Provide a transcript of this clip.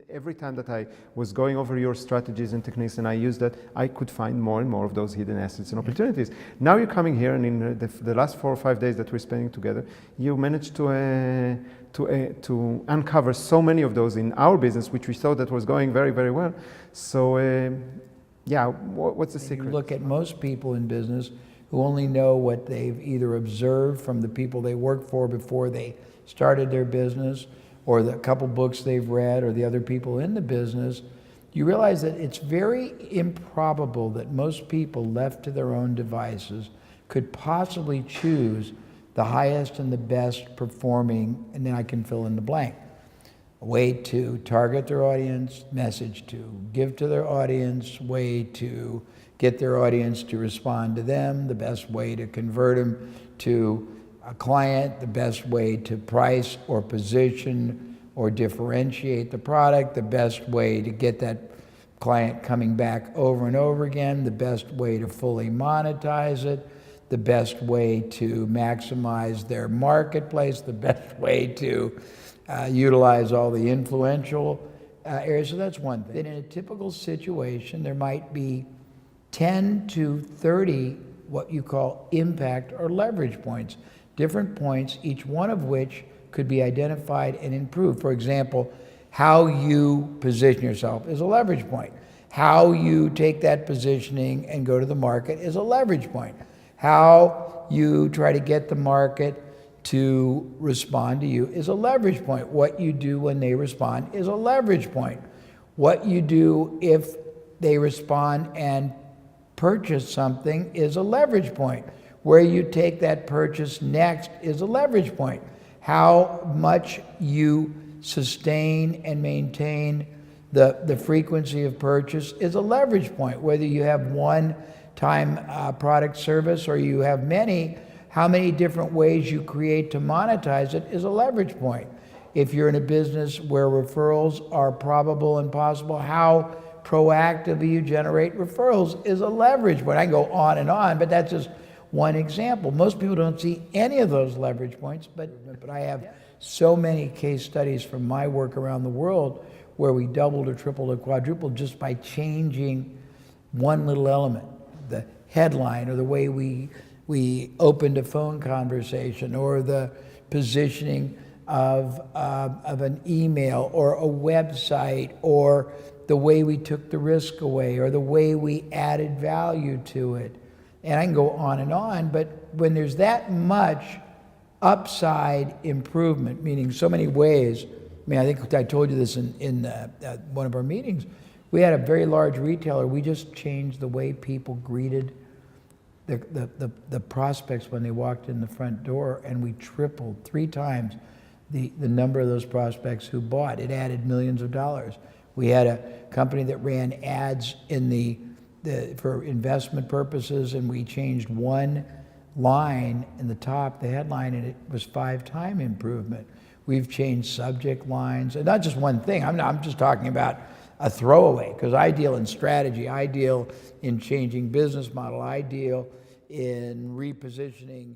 Every time that I was going over your strategies and techniques and I used that, I could find more and more of those hidden assets and opportunities. Now you're coming here, and in the last 4 or 5 days that we're spending together, you managed to uncover so many of those in our business, which we thought that was going very, very well. So yeah, what's the secret? You look at most people in business who only know what they've either observed from the people they worked for before they started their business, or the couple books they've read, or the other people in the business. You realize that it's very improbable that most people left to their own devices could possibly choose the highest and the best performing, and then I can fill in the blank. A way to target their audience, message to give to their audience, way to get their audience to respond to them, the best way to convert them to a client, the best way to price or position or differentiate the product, the best way to get that client coming back over and over again, the best way to fully monetize it, the best way to maximize their marketplace, the best way to utilize all the influential areas. So that's one thing. In a typical situation, there might be 10 to 30 what you call impact or leverage points, different points, each one of which could be identified and improved. For example, how you position yourself is a leverage point. How you take that positioning and go to the market is a leverage point. How you try to get the market to respond to you is a leverage point. What you do when they respond is a leverage point. What you do if they respond and purchase something is a leverage point. Where you take that purchase next is a leverage point. How much you sustain and maintain the frequency of purchase is a leverage point. Whether you have one time product service or you have many, how many different ways you create to monetize it is a leverage point. If you're in a business where referrals are probable and possible, how proactively you generate referrals is a leverage point. I can go on, but that's just one example. Most people don't see any of those leverage points, but I have so many case studies from my work around the world where we doubled or tripled or quadrupled just by changing one little element, the headline or the way we opened a phone conversation, or the positioning of an email or a website, or the way we took the risk away, or the way we added value to it. And I can go on, but when there's that much upside improvement, meaning so many ways, I think I told you this in one of our meetings, we had a very large retailer, we just changed the way people greeted the prospects when they walked in the front door, and we tripled 3 times the number of those prospects who bought. It added millions of dollars. We had a company that ran ads for investment purposes, and we changed one line in the top, the headline, and it was 5-time improvement. We've changed subject lines, and not just one thing. I'm just talking about a throwaway, because I deal in strategy, I deal in changing business model, I deal in repositioning